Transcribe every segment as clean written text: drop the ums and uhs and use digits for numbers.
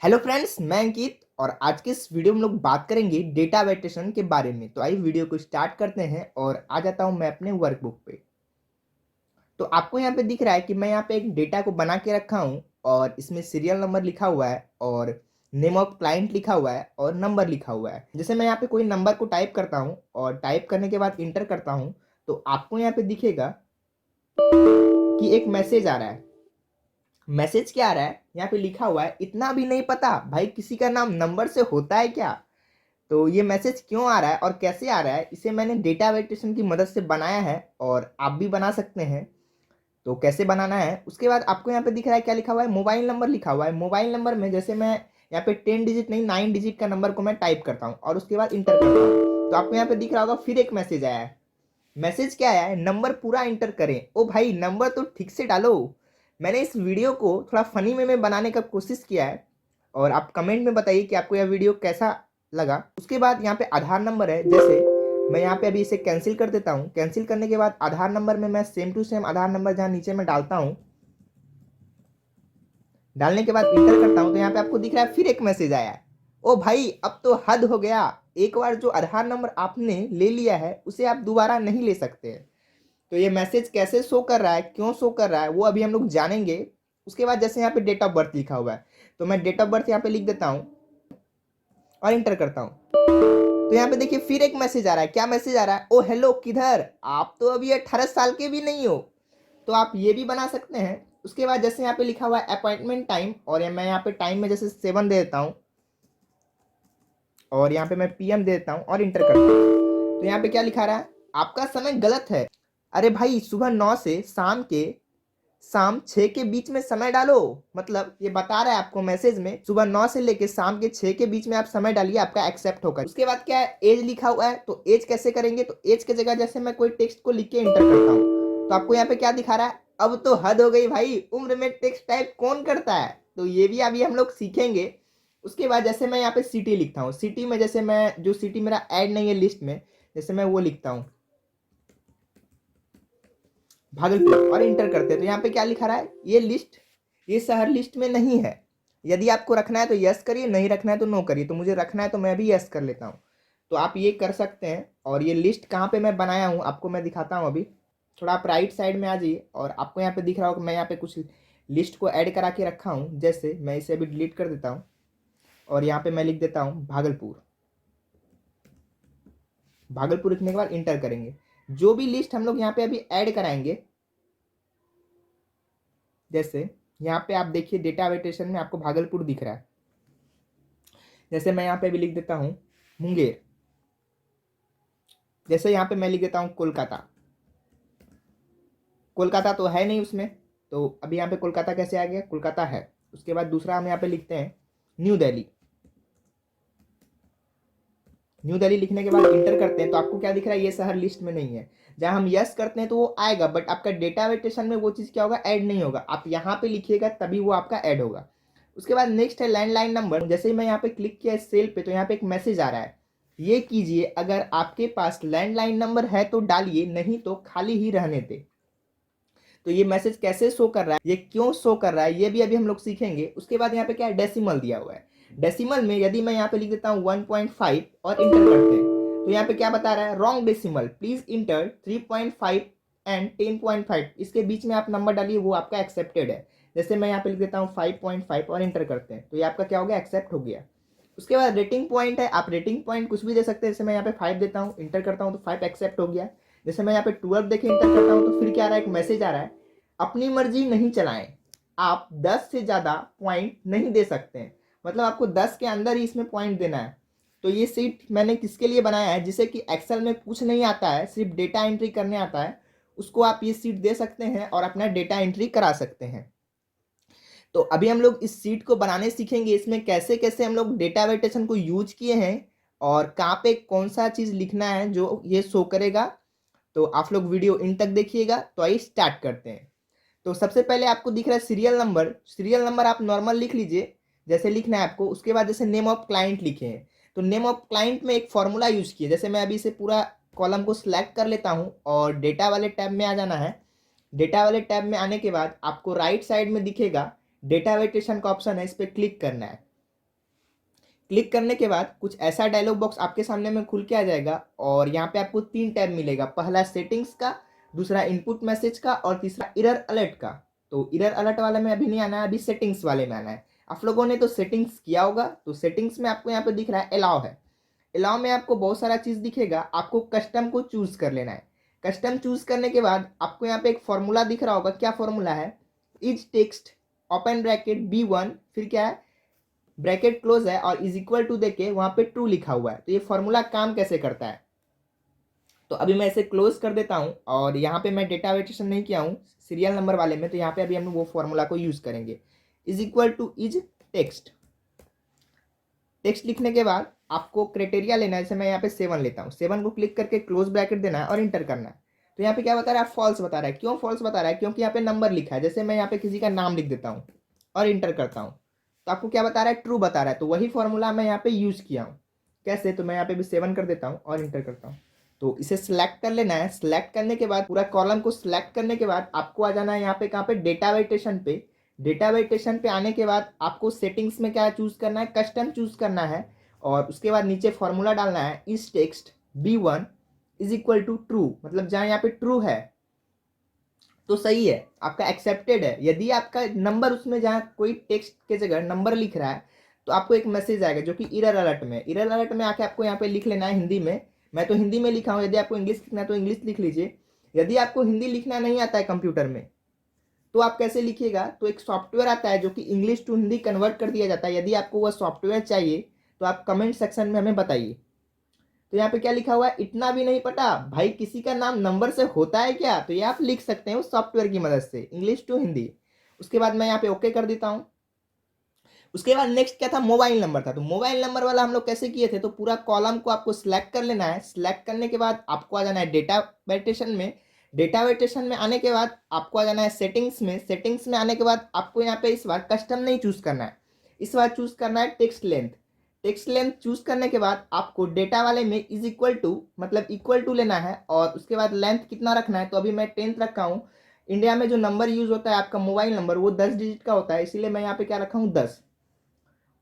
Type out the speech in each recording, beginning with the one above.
Hello friends, मैं अंकित और आज के इस वीडियो में लोग बात करेंगे डेटा वेरिएशन के बारे में। तो आइए वीडियो को स्टार्ट करते हैं और आ जाता हूं मैं अपने वर्कबुक पे। तो आपको यहाँ पे दिख रहा है कि मैं यहाँ पे एक डेटा को बना के रखा हूँ और इसमें सीरियल नंबर लिखा हुआ है और नेम ऑफ क्लाइंट लिखा हुआ है और नंबर लिखा हुआ है। जैसे मैं यहाँ पे कोई नंबर को टाइप करता हूँ और टाइप करने के बाद इंटर करता हूँ तो आपको यहाँ पे दिखेगा कि एक मैसेज आ रहा है। मैसेज क्या आ रहा है, यहाँ पे लिखा हुआ है इतना भी नहीं पता भाई किसी का नाम नंबर से होता है क्या। तो ये मैसेज क्यों आ रहा है और कैसे आ रहा है, इसे मैंने डेटा वेरिएशन की मदद से बनाया है और आप भी बना सकते हैं। तो कैसे बनाना है, उसके बाद आपको यहाँ पे दिख रहा है क्या लिखा हुआ है, मोबाइल नंबर लिखा हुआ है। मोबाइल नंबर में जैसे मैं यहाँ पे 10 डिजिट नहीं 9 डिजिट का नंबर को मैं टाइप करता हूँ और उसके बाद इंटर करता हूँ तो आपको यहाँ पे दिख रहा होगा फिर एक मैसेज आया है। मैसेज क्या आया है, नंबर पूरा इंटर करें। ओ भाई, नंबर तो ठीक से डालो। मैंने इस वीडियो को थोड़ा फनी में बनाने का कोशिश किया है और आप कमेंट में बताइए कि आपको यह वीडियो कैसा लगा। उसके बाद यहाँ पे आधार नंबर है, जैसे मैं यहाँ पे अभी इसे कैंसिल कर देता हूँ। कैंसिल करने के बाद आधार नंबर में मैं same to same Aadhaar number जहाँ नीचे में डालता हूँ, डालने के बाद इंटर करता हूँ तो यहाँ पे आपको दिख रहा है फिर एक मैसेज आया है। ओ भाई, अब तो हद हो गया। एक बार जो आधार नंबर आपने ले लिया है उसे आप दोबारा नहीं ले सकते हैं। तो ये मैसेज कैसे शो कर रहा है, क्यों शो कर रहा है, वो अभी हम लोग जानेंगे। उसके बाद जैसे यहाँ पे डेट ऑफ बर्थ लिखा हुआ है तो मैं डेट ऑफ बर्थ यहाँ पे लिख देता हूँ और इंटर करता हूँ। तो यहाँ पे देखिए फिर एक मैसेज आ रहा है। क्या मैसेज आ रहा है, ओ हेलो किधर, आप तो अभी 18 साल के भी नहीं हो। तो आप ये भी बना सकते हैं। उसके बाद जैसे यहाँ पे लिखा हुआ है अपॉइंटमेंट टाइम और मैं यहाँ पे टाइम में जैसे 7 दे देता हूँ और यहाँ पे मैं PM दे देता हूँ और इंटर करता हूँ। तो यहाँ पे क्या लिखा रहा है, आपका समय गलत है। अरे भाई, सुबह 9 से शाम 6 के बीच में समय डालो। मतलब ये बता रहा है आपको मैसेज में सुबह 9 से लेके शाम के 6 के बीच में आप समय डालिए, आपका एक्सेप्ट होगा। उसके बाद क्या है, एज लिखा हुआ है। तो एज कैसे करेंगे, तो एज की जगह जैसे मैं कोई टेक्स्ट को लिख के इंटर करता हूँ तो आपको यहाँ पे क्या दिखा रहा है, अब तो हद हो गई भाई, उम्र में टेक्स्ट टाइप कौन करता है। तो ये भी अभी हम लोग सीखेंगे। उसके बाद जैसे मैं यहाँ पे सिटी लिखता हूँ, सिटी में जैसे मैं जो सिटी मेरा ऐड नहीं है लिस्ट में, जैसे मैं वो लिखता हूँ भागलपुर और इंटर करते हैं तो यहाँ पे क्या लिखा रहा है, ये शहर लिस्ट में नहीं है। यदि आपको रखना है तो यस करिए, नहीं रखना है तो नो करिए। तो मुझे रखना है तो मैं भी यस कर लेता हूँ। तो आप ये कर सकते हैं। और ये लिस्ट कहाँ पे मैं बनाया हूँ आपको मैं दिखाता हूँ। अभी थोड़ा आप राइट साइड में आ जाइए और आपको यहाँ पे दिख रहा होगा मैं यहाँ पे कुछ लिस्ट को ऐड करा के रखा हूँ। जैसे मैं इसे अभी डिलीट कर देता हूँ और यहाँ पे मैं लिख देता हूँ भागलपुर। भागलपुर लिखने के बाद इंटर करेंगे। जो भी लिस्ट हम लोग यहाँ पे अभी ऐड कराएंगे, जैसे यहाँ पे आप देखिए डेटा वेरिएशन में आपको भागलपुर दिख रहा है। जैसे मैं यहाँ पे भी लिख देता हूँ मुंगेर। जैसे यहाँ पे मैं लिख देता हूँ कोलकाता। कोलकाता तो है नहीं उसमें, तो अभी यहाँ पे कोलकाता कैसे आ गया, कोलकाता है। उसके बाद दूसरा हम यहाँ पे लिखते हैं न्यू दिल्ली। न्यू दिल्ली लिखने के बाद इंटर करते हैं तो आपको क्या दिख रहा है, ये शहर लिस्ट में नहीं है। जहां हम यस करते हैं तो वो आएगा, बट आपका डेटा वेरिएशन में वो चीज़ क्या होगा, ऐड नहीं होगा। आप यहाँ पे लिखिएगा तभी वो आपका ऐड होगा। उसके बाद नेक्स्ट है लैंडलाइन नंबर। जैसे ही मैं यहाँ पे क्लिक किया सेल पे तो यहाँ पे एक मैसेज आ रहा है, ये कीजिए अगर आपके पास लैंडलाइन नंबर है तो डालिए, नहीं तो खाली ही रहने दे। तो ये मैसेज कैसे शो कर रहा है, ये क्यों शो कर रहा है, ये भी अभी हम लोग सीखेंगे। उसके बाद यहाँ पे क्या है, डेसिमल दिया हुआ है। डेसिमल में यदि मैं यहाँ पे लिख देता हूँ 1.5 और इंटर करते हैं तो यहाँ पे क्या बता रहा है, wrong decimal, please inter 3.5 and 10.5, इसके बीच में आप नंबर डालिए, वो आपका एक्सेप्टेड है। जैसे मैं यहाँ पे लिख देता हूँ 5.5 और इंटर करते हैं तो ये आपका क्या हो गया, एक्सेप्ट हो गया। उसके बाद रेटिंग पॉइंट है, आप रेटिंग पॉइंट कुछ भी दे सकते हैं। जैसे मैं यहाँ पे 5 देता हूँ, इंटर करता हूँ तो 5 एक्सेप्ट हो गया। जैसे मैं यहाँ पे 12 देखे इंटर करता हूँ तो फिर क्या आ रहा है, एक मैसेज आ रहा है, अपनी मर्जी नहीं चलाएं, आप 10 से ज़्यादा पॉइंट नहीं दे सकते हैं। मतलब आपको 10 के अंदर ही इसमें पॉइंट देना है। तो ये सीट मैंने किसके लिए बनाया है, जिसे कि एक्सेल में कुछ नहीं आता है, सिर्फ डेटा एंट्री करने आता है, उसको आप ये सीट दे सकते हैं और अपना डेटा एंट्री करा सकते हैं। तो अभी हम लोग इस सीट को बनाने सीखेंगे, इसमें कैसे कैसे हम लोग डेटा वेरिएशन को यूज किए हैं और कहाँ पे कौन सा चीज़ लिखना है जो ये शो करेगा। तो आप लोग वीडियो इन तक देखिएगा। तो आइए स्टार्ट करते हैं। तो सबसे पहले आपको दिख रहा है सीरियल नंबर। सीरियल नंबर आप नॉर्मल लिख लीजिए, जैसे लिखना है आपको। उसके बाद जैसे नेम ऑफ क्लाइंट लिखे हैं तो नेम ऑफ क्लाइंट में एक फॉर्मूला यूज किए। जैसे मैं अभी इसे पूरा कॉलम को सिलेक्ट कर लेता हूँ और डेटा वाले टैब में आ जाना है। डेटा वाले टैब में आने के बाद आपको राइट साइड में दिखेगा डेटा वेरिएशन का ऑप्शन है, इस पर क्लिक करना है। क्लिक करने के बाद कुछ ऐसा डायलॉग बॉक्स आपके सामने में खुल के आ जाएगा और यहाँ पे आपको 3 टैब मिलेगा। पहला सेटिंग्स का, दूसरा इनपुट मैसेज का और तीसरा एरर अलर्ट का। तो एरर अलर्ट वाले में अभी नहीं आना है, अभी सेटिंग्स वाले में आना है। आप लोगों ने तो सेटिंग्स किया होगा, तो सेटिंग्स में आपको यहाँ पे दिख रहा है अलाउ है। अलाउ में आपको बहुत सारा चीज़ दिखेगा, आपको कस्टम को चूज कर लेना है। कस्टम चूज करने के बाद आपको यहाँ पे एक फॉर्मूला दिख रहा होगा। क्या फॉर्मूला है? Is text open bracket B1 फिर क्या है, ब्रैकेट क्लोज है और इज इक्वल टू देके वहां पे ट्रू लिखा हुआ है। तो ये फॉर्मूला काम कैसे करता है, तो अभी मैं इसे क्लोज कर देता हूं और यहाँ पे मैं डेटा वेरिएशन नहीं किया हूँ सीरियल नंबर वाले में, तो यहाँ पे अभी हम वो फॉर्मूला को यूज करेंगे। Is equal two is text, text लिखने के बाद आपको क्राइटेरिया लेना है। जैसे मैं यहाँ पे 7 लेता हूँ, 7 को क्लिक करके क्लोज ब्रैकेट देना है और इंटर करना है। तो यहाँ पे क्या बता रहा है? फॉल्स बता रहा है। क्यों फॉल्स बता रहा है? क्योंकि यहाँ पे नंबर लिखा है। जैसे मैं यहाँ पे किसी का नाम लिख देता हूँ और इंटर करता हूँ, तो आपको क्या बता रहा है? ट्रू बता रहा है। तो वही फॉर्मूला मैं यहाँ पे यूज किया हूँ। कैसे? तो मैं यहाँ पे भी 7 कर देता हूँ और इंटर करता हूँ। तो इसे सिलेक्ट कर लेना है। सिलेक्ट करने के बाद पूरा कॉलम को सिलेक्ट करने के बाद आपको आ जाना है यहाँ पे, कहाँ पे? डेटा वेरिएशन पे। डेटा वेरिएशन पे आने के बाद आपको सेटिंग्स में क्या चूज करना है? कस्टम चूज करना है और उसके बाद नीचे फॉर्मूला डालना है is text B1 is equal to true, मतलब जहां यहाँ पे ट्रू है तो सही है, आपका एक्सेप्टेड है। यदि आपका नंबर उसमें जहाँ कोई टेक्स्ट के जगह नंबर लिख रहा है तो आपको एक मैसेज आएगा जो कि एरर अलर्ट में। एरर अलर्ट में आके आपको यहाँ पे लिख लेना है हिंदी में। मैं तो हिंदी में लिखा हूँ, यदि आपको इंग्लिश लिखना है तो इंग्लिश लिख लीजिए। यदि आपको हिंदी लिखना नहीं आता है कंप्यूटर में तो आप कैसे लिखिएगा? तो एक सॉफ्टवेयर आता है जो कि इंग्लिश टू हिंदी कन्वर्ट कर दिया जाता है। यदि आपको वह सॉफ्टवेयर चाहिए तो आप कमेंट सेक्शन में हमें बताइए। तो यहाँ पे क्या लिखा हुआ है? इतना भी नहीं पता भाई किसी का नाम नंबर से होता है क्या? तो ये आप लिख सकते हैं उस सॉफ्टवेयर की मदद से, इंग्लिश टू हिंदी। उसके बाद मैं यहाँ पे ओके कर देता हूँ। उसके बाद नेक्स्ट क्या था? मोबाइल नंबर था। तो मोबाइल नंबर वाला हम लोग कैसे किए थे? तो पूरा कॉलम को आपको सिलेक्ट कर लेना है। सिलेक्ट करने के बाद आपको आ जाना है डेटा वेरिएशन में। डेटा वेरिएशन में आने के बाद आपको आ जाना है सेटिंग्स में। सेटिंग्स में आने के बाद आपको यहाँ पे इस बार कस्टम नहीं चूज करना है, इस बार चूज करना है text length. Text length choose करने के बाद आपको डेटा वाले में इज इक्वल टू, मतलब इक्वल टू लेना है और उसके बाद लेंथ कितना रखना है? तो अभी मैं 10 रखा हूँ। इंडिया में जो नंबर यूज होता है आपका मोबाइल नंबर वो 10 डिजिट का होता है, इसीलिए मैं यहाँ पे क्या रखा हूँ? 10।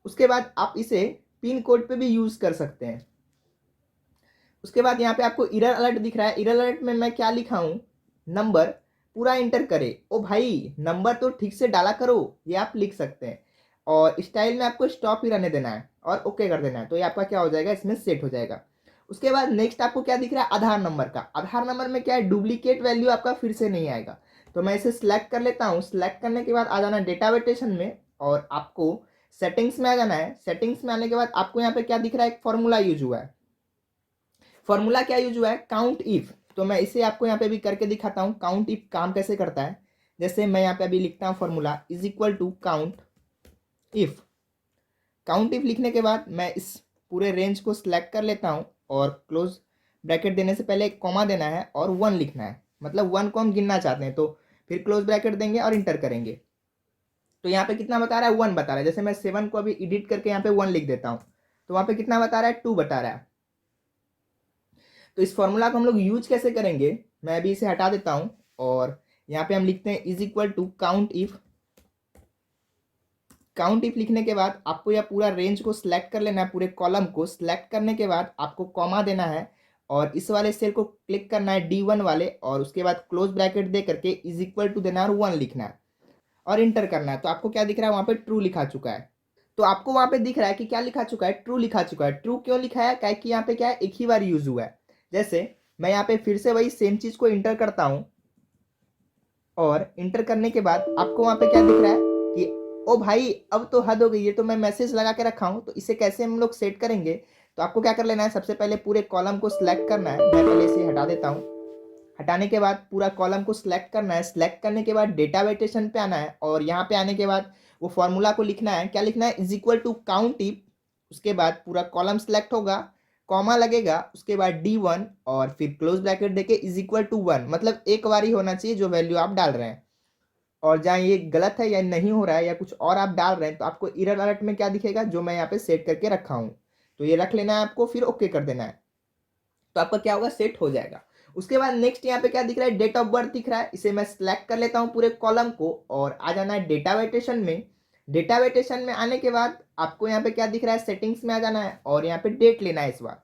उसके बाद आप इसे पिन कोड पे भी यूज कर सकते हैं। उसके बाद यहाँ पे आपको एरर अलर्ट दिख रहा है। एरर अलर्ट में मैं क्या लिखा हूँ? नंबर पूरा इंटर करे। ओ भाई नंबर तो ठीक से डाला करो, ये आप लिख सकते हैं। और स्टाइल में आपको स्टॉप ही रहने देना है और ओके कर देना है, तो ये आपका क्या हो जाएगा? इसमें सेट हो जाएगा। उसके बाद नेक्स्ट आपको क्या दिख रहा है? आधार नंबर का। आधार नंबर में क्या है? डुप्लीकेट वैल्यू आपका फिर से नहीं आएगा। तो मैं इसे सिलेक्ट कर लेता हूँ। सिलेक्ट करने के बाद आ जाना डेटा वेरिएशन में और आपको सेटिंग्स में आ जाना है। सेटिंग्स में आने के बाद आपको यहाँ पे क्या दिख रहा है? एक फॉर्मूला यूज हुआ है। फॉर्मूला क्या यूज हुआ है? Count if. तो मैं इसे आपको यहाँ पे भी करके दिखाता हूँ काउंट इफ काम कैसे करता है। जैसे मैं यहाँ पे अभी लिखता हूँ formula is equal to count if. Count if लिखने के बाद मैं इस पूरे रेंज को सिलेक्ट कर लेता हूँ और क्लोज ब्रैकेट देने से पहले एक कॉमा देना है और 1 लिखना है, मतलब 1 को हम गिनना चाहते हैं। तो फिर क्लोज ब्रैकेट देंगे और इंटर करेंगे। तो यहाँ पे कितना बता रहा है? 1 बता रहा है। जैसे मैं 7 को अभी एडिट करके यहाँ पे 1 लिख देता हूँ तो वहाँ पे कितना बता रहा है? 2 बता रहा है। तो इस फॉर्मूला को हम लोग यूज कैसे करेंगे? मैं अभी इसे हटा देता हूं और यहाँ पे हम लिखते हैं is equal to count if. Count if लिखने के बाद आपको यह पूरा रेंज को सिलेक्ट कर लेना है, पूरे कॉलम को सिलेक्ट करने के बाद आपको कॉमा देना है और इस वाले सेल को क्लिक करना है D1 वाले और उसके बाद क्लोज ब्रैकेट दे करके इज इक्वल टू देना है और 1 लिखना है और इंटर करना है। तो आपको क्या दिख रहा है? वहां पे ट्रू लिखा चुका है। तो आपको वहां पे दिख रहा है कि क्या लिखा चुका है? ट्रू लिखा चुका है। ट्रू क्यों लिखा है? क्या कि यहाँ पे क्या है? एक ही बार यूज हुआ है। जैसे मैं यहाँ पे फिर से वही सेम चीज को इंटर करता हूं और इंटर करने के बाद आपको वहां पे क्या दिख रहा है कि ओ भाई अब तो हद हो गई है, तो मैं मैसेज लगा के रखा हूं। तो इसे कैसे हम लोग सेट करेंगे? तो आपको क्या कर लेना है? सबसे पहले पूरे कॉलम को सिलेक्ट करना है। मैं पहले इसे हटा देता हूँ। हटाने के बाद पूरा कॉलम को सिलेक्ट करना है। सिलेक्ट करने के बाद डेटा वेरिएशन पे आना है और यहाँ पे आने के बाद वो फॉर्मूला को लिखना है। क्या लिखना है? Is equal to count if. उसके बाद पूरा कॉलम सिलेक्ट होगा, कॉमा लगेगा, उसके बाद D1 और फिर क्लोज ब्रैकेट देके इज इक्वल टू 1, मतलब एक बार ही होना चाहिए जो वैल्यू आप डाल रहे हैं। और जहाँ ये गलत है या नहीं हो रहा है या कुछ और आप डाल रहे हैं तो आपको एरर अलर्ट में क्या दिखेगा? जो मैं यहाँ पे सेट करके रखा हूँ। तो ये रख लेना है आपको, फिर ओके कर देना है, तो आपका क्या होगा? सेट हो जाएगा। उसके बाद नेक्स्ट यहाँ पे क्या दिख रहा है? डेट ऑफ बर्थ दिख रहा है। इसे मैं सिलेक्ट कर लेता हूँ पूरे कॉलम को और आ जाना है डेटा वेरिएशन में। डेटा वेरिएशन में आने के बाद आपको यहाँ पे क्या दिख रहा है, सेटिंग्स में आ जाना है और यहाँ पे डेट लेना है इस बार।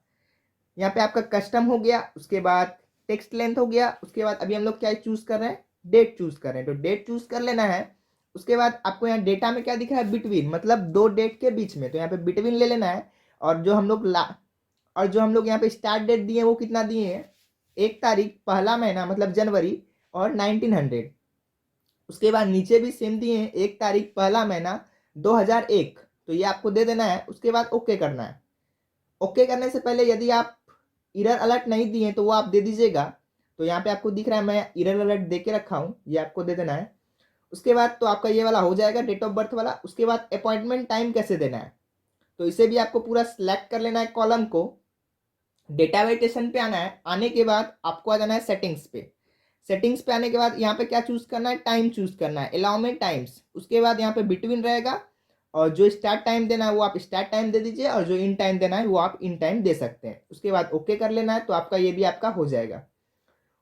यहाँ पे आपका कस्टम हो गया, उसके बाद टेक्स्ट लेंथ हो गया, उसके बाद अभी हम लोग क्या चूज कर रहे हैं, डेट चूज कर रहे हैं, तो डेट चूज कर लेना है। उसके बाद आपको यहाँ डेटा में क्या दिख रहा है, बिटवीन, मतलब दो डेट के बीच में, तो यहाँ पे बिटवीन ले लेना है। और जो हम लोग यहाँ पे स्टार्ट डेट दिए वो कितना दिए हैं, 1 तारीख पहला महीना मतलब जनवरी और 1900। उसके बाद नीचे भी सेम दिए हैं, 1 तारीख पहला महीना 2001, तो ये आपको दे देना है। उसके बाद ओके करना है। ओके करने से पहले यदि आप इरर अलर्ट नहीं दिए तो वो आप दे दीजिएगा। तो यहाँ पे आपको दिख रहा है मैं इरर अलर्ट दे के रखा हूँ, ये आपको दे देना है। उसके बाद तो आपका ये वाला हो जाएगा, डेट ऑफ बर्थ वाला। उसके बाद अपॉइंटमेंट टाइम कैसे देना है, तो इसे भी आपको पूरा सिलेक्ट कर लेना है कॉलम को। डेटा वेरिएशन पे आना है, आने के बाद आपको आ जाना है सेटिंग्स पे। सेटिंग्स पे आने के बाद यहाँ पे क्या चूज करना है, टाइम चूज करना है, अलाउ में टाइम्स। उसके बाद यहाँ पे बिटवीन रहेगा, और जो स्टार्ट टाइम देना है वो आप स्टार्ट टाइम दे दीजिए, और जो इन टाइम देना है वो आप इन टाइम दे सकते हैं। उसके बाद ओके कर लेना है, तो आपका ये भी आपका हो जाएगा।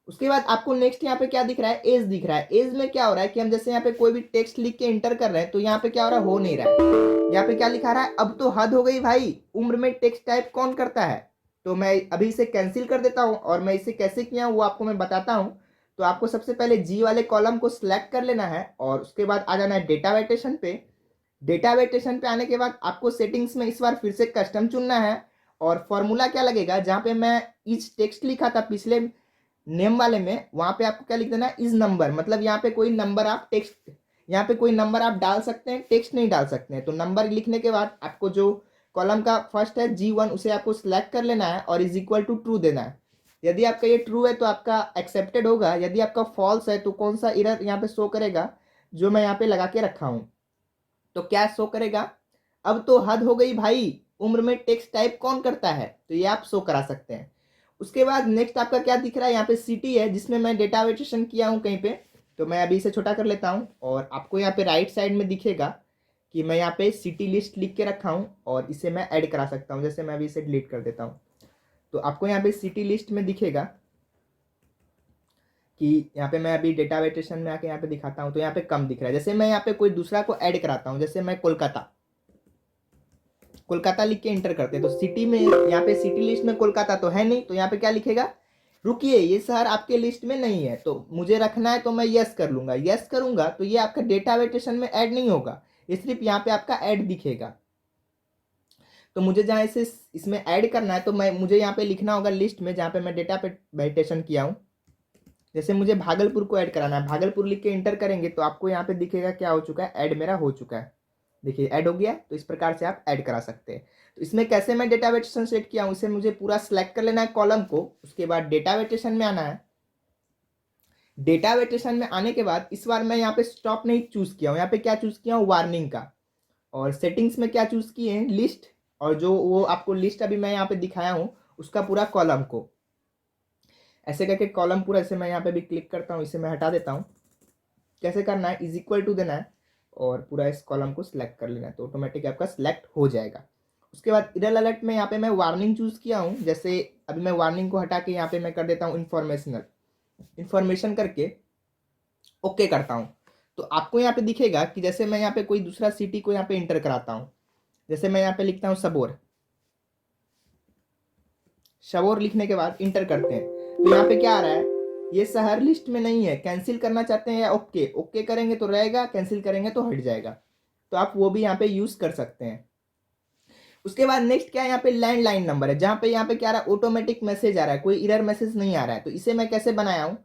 उसके बाद आपको नेक्स्ट यहाँ पे क्या दिख रहा है, एज दिख रहा है। एज में क्या हो रहा है कि हम जैसे यहाँ पे कोई भी टेक्स्ट लिख के इंटर कर रहे हैं, तो यहाँ पे क्या हो रहा है, हो नहीं रहा है। यहाँ पे क्या लिखा रहा है, अब तो हद हो गई भाई, उम्र में टेक्स्ट टाइप कौन करता है। तो मैं अभी इसे कैंसिल कर देता हूँ, और मैं इसे कैसे किया हूँ वो आपको मैं बताता हूँ। तो आपको सबसे पहले जी वाले कॉलम को सिलेक्ट कर लेना है, और उसके बाद आ जाना है डेटा वेरिएशन पे। डेटा वेरिएशन पे आने के बाद आपको सेटिंग्स में इस बार फिर से कस्टम चुनना है, और फॉर्मूला क्या लगेगा, जहाँ पे मैं इच टेक्स्ट लिखा था पिछले नेम वाले में, वहां पे आपको क्या लिख देना है, इज नंबर, मतलब यहाँ पे कोई नंबर आप टेक्स्ट, यहाँ पे कोई नंबर आप डाल सकते हैं, टेक्स्ट नहीं डाल सकते हैं। तो नंबर लिखने के बाद आपको जो कॉलम का फर्स्ट है G1, उसे आपको सिलेक्ट कर लेना है और इज इक्वल टू ट्रू देना है। यदि आपका ये ट्रू है तो आपका एक्सेप्टेड होगा, यदि आपका फॉल्स है तो कौन सा एरर यहाँ पे शो करेगा, जो मैं यहाँ पे लगा के रखा हूँ। तो क्या शो करेगा, अब तो हद हो गई भाई, उम्र में टेक्स्ट टाइप कौन करता है, तो ये आप शो करा सकते हैं। उसके बाद नेक्स्ट आपका क्या दिख रहा है, यहाँ पे सिटी है जिसमें मैं डेटा वेरिएशन किया हूँ कहीं पे। तो मैं अभी इसे छोटा कर लेता हूँ, और आपको यहाँ पे राइट साइड में दिखेगा कि मैं यहाँ पे सिटी लिस्ट लिख के रखा हूँ, और इसे मैं ऐड करा सकता हूँ। जैसे मैं अभी इसे डिलीट कर देता हूँ, तो आपको यहाँ पे सिटी लिस्ट में दिखेगा कि यहाँ पे मैं अभी डेटा वेरिएशन में आके यहाँ पे दिखाता हूँ, तो यहाँ पे कम दिख रहा है। जैसे मैं यहाँ पे कोई दूसरा को ऐड कराता हूँ, जैसे मैं कोलकाता कोलकाता लिख के इंटर करते हैं, तो सिटी में यहाँ पे सिटी लिस्ट में कोलकाता तो है नहीं, तो यहाँ पे क्या लिखेगा, रुकिए ये शहर आपके लिस्ट में नहीं है, तो मुझे रखना है, तो मैं यस कर लूंगा। यस करूंगा तो ये आपका डेटा वेरिएशन में ऐड नहीं होगा, ये सिर्फ यहाँ पे आपका ऐड दिखेगा। तो मुझे जहाँ इसे इसमें ऐड करना है, तो मुझे यहाँ पे लिखना होगा लिस्ट में, जहाँ पे मैं डेटा पे वेरिएशन किया हूँ। जैसे मुझे भागलपुर को ऐड कराना है, भागलपुर लिख के इंटर करेंगे तो आपको यहाँ पे दिखेगा क्या हो चुका है, ऐड मेरा हो चुका है। देखिए ऐड हो गया। तो इस प्रकार से आप ऐड करा सकते हैं। तो इसमें कैसे मैं डेटा वेरिएशन सेट किया हूँ, इसे मुझे पूरा सिलेक्ट कर लेना है कॉलम को। उसके बाद डेटा वेरिएशन में आना है। डेटा वेरिएशन में आने के बाद इस बार मैं यहाँ पे स्टॉप नहीं चूज किया हूँ, यहाँ पे क्या चूज किया हूँ, वार्निंग का। और सेटिंग्स में क्या चूज किए हैं, लिस्ट, और जो वो आपको लिस्ट अभी मैं यहाँ पे दिखाया हूँ उसका पूरा कॉलम को ऐसे करके कॉलम पूरा, ऐसे मैं यहाँ पे भी क्लिक करता हूँ, इसे मैं हटा देता हूँ। कैसे करना है, इज इक्वल टू देना है और पूरा इस कॉलम को सिलेक्ट कर लेना है, तो ऑटोमेटिक आपका सिलेक्ट हो जाएगा। उसके बाद इरर अलर्ट में यहाँ पे मैं वार्निंग चूज किया हूँ। जैसे अभी मैं वार्निंग को हटा के यहाँ पे मैं कर देता हूँ इन्फॉर्मेशन करके ओके करता हूँ। तो आपको यहाँ पे दिखेगा कि जैसे मैं यहाँ पे कोई दूसरा सिटी को यहाँ पे इंटर कराता हूँ, जैसे मैं यहाँ पे लिखता हूँ सबोर। सबोर लिखने के बाद इंटर करते हैं, तो यहाँ पे क्या आ रहा है, ये शहर लिस्ट में नहीं है। कैंसिल करना चाहते हैं या ओके, ओके करेंगे तो रहेगा, कैंसिल करेंगे तो हट जाएगा। तो आप वो भी यहाँ पे यूज कर सकते हैं। उसके बाद नेक्स्ट क्या है, यहाँ पे लैंडलाइन नंबर है, जहाँ पे यहाँ पे क्या आ रहा है, ऑटोमेटिक मैसेज आ रहा है, कोई इरर मैसेज नहीं आ रहा है। तो इसे मैं कैसे बनाया हूँ,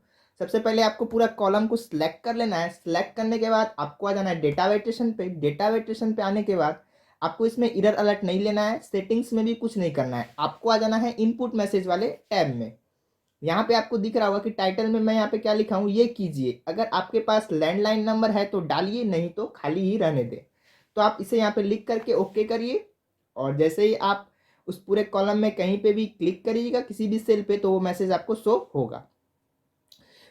सबसे पहले आपको पूरा कॉलम को सिलेक्ट कर लेना है। सिलेक्ट करने के बाद आपको आ जाना है डेटा वेरिएशन पे। डेटा वेरिएशन पे आने के बाद आपको इसमें इरर अलर्ट नहीं लेना है, सेटिंग्स में भी कुछ नहीं करना है। आपको आ जाना है इनपुट मैसेज वाले टैब में। यहाँ पे आपको दिख रहा होगा कि टाइटल में मैं यहाँ पे क्या लिखा हूँ, ये कीजिए। अगर आपके पास लैंडलाइन नंबर है तो डालिए, नहीं तो खाली ही रहने दें। तो आप इसे यहाँ पे लिख करके ओके करिए, और जैसे ही आप उस पूरे कॉलम में कहीं पे भी क्लिक करिएगा किसी भी सेल पे, तो वो मैसेज आपको शो होगा।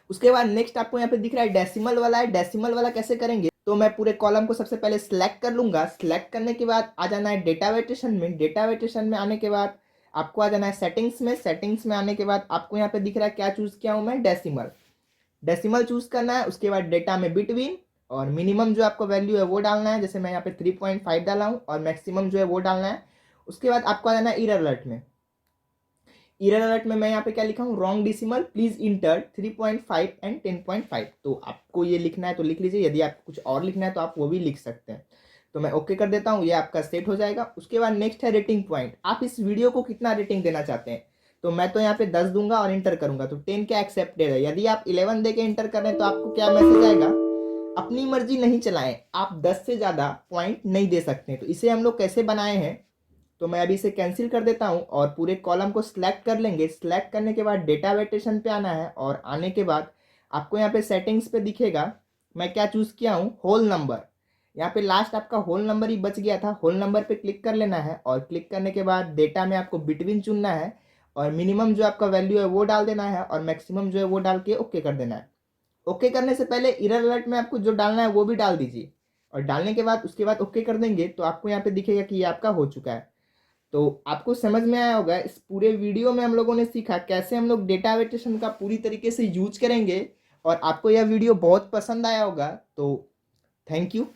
उसके बाद नेक्स्ट आपको यहाँ पे दिख रहा है डेसिमल वाला है। डेसिमल वाला कैसे करेंगे, तो मैं पूरे कॉलम को सबसे पहले सिलेक्ट कर लूंगा। सिलेक्ट करने के बाद आ जाना है डेटा वेरिएशन में। डेटा वेरिएशन में आने के बाद आपको आ जाना है सेटिंग्स में। सेटिंग्स में आने के बाद आपको यहाँ पे दिख रहा है क्या चूज किया हूँ मैं, डेसिमल। डेसिमल चूज करना है। उसके बाद डेटा में बिटवीन, और मिनिमम जो आपका वैल्यू है वो डालना है, जैसे मैं यहाँ पे 3.5 डाला हूँ, और मैक्सिमम जो है वो डालना है। उसके बाद आपको आ जाना है एरर अलर्ट में। एरर अलर्ट में मैं यहाँ पे क्या लिखा हूँ, wrong decimal please inter 3.5 and 10.5। तो आपको ये लिखना है तो लिख लीजिए, यदि आपको कुछ और लिखना है तो आप वो भी लिख सकते हैं। तो मैं ओके कर देता हूँ, ये आपका सेट हो जाएगा। उसके बाद नेक्स्ट है रेटिंग पॉइंट। आप इस वीडियो को कितना रेटिंग देना चाहते हैं, तो मैं तो यहाँ पे 10 दूंगा और इंटर करूंगा, तो 10 क्या एक्सेप्टेड है। यदि आप 11 दे के इंटर कर रहे हैं तो आपको क्या मैसेज आएगा, अपनी मर्जी नहीं चलाएं, आप 10 से ज़्यादा पॉइंट नहीं दे सकते। तो इसे हम लोग कैसे बनाए हैं, तो मैं अभी इसे कैंसिल कर देता हूं और पूरे कॉलम को सिलेक्ट कर लेंगे। सिलेक्ट करने के बाद डेटा वेटेशन पे आना है, और आने के बाद आपको यहाँ पे सेटिंग्स पे दिखेगा मैं क्या चूज़ किया हूँ, होल नंबर। यहाँ पे लास्ट आपका होल नंबर ही बच गया था, होल नंबर पे क्लिक कर लेना है, और क्लिक करने के बाद डेटा में आपको बिटवीन चुनना है, और मिनिमम जो आपका वैल्यू है वो डाल देना है, और मैक्सिमम जो है वो डाल के ओके कर देना है। ओके करने से पहले एरर अलर्ट में आपको जो डालना है वो भी डाल दीजिए, और डालने के बाद उसके बाद ओके कर देंगे तो आपको यहाँ पे दिखेगा कि ये आपका हो चुका है। तो आपको समझ में आया होगा, इस पूरे वीडियो में हम लोगों ने सीखा कैसे हम लोग डेटा वेरिएशन का पूरी तरीके से यूज करेंगे, और आपको यह वीडियो बहुत पसंद आया होगा। तो थैंक यू।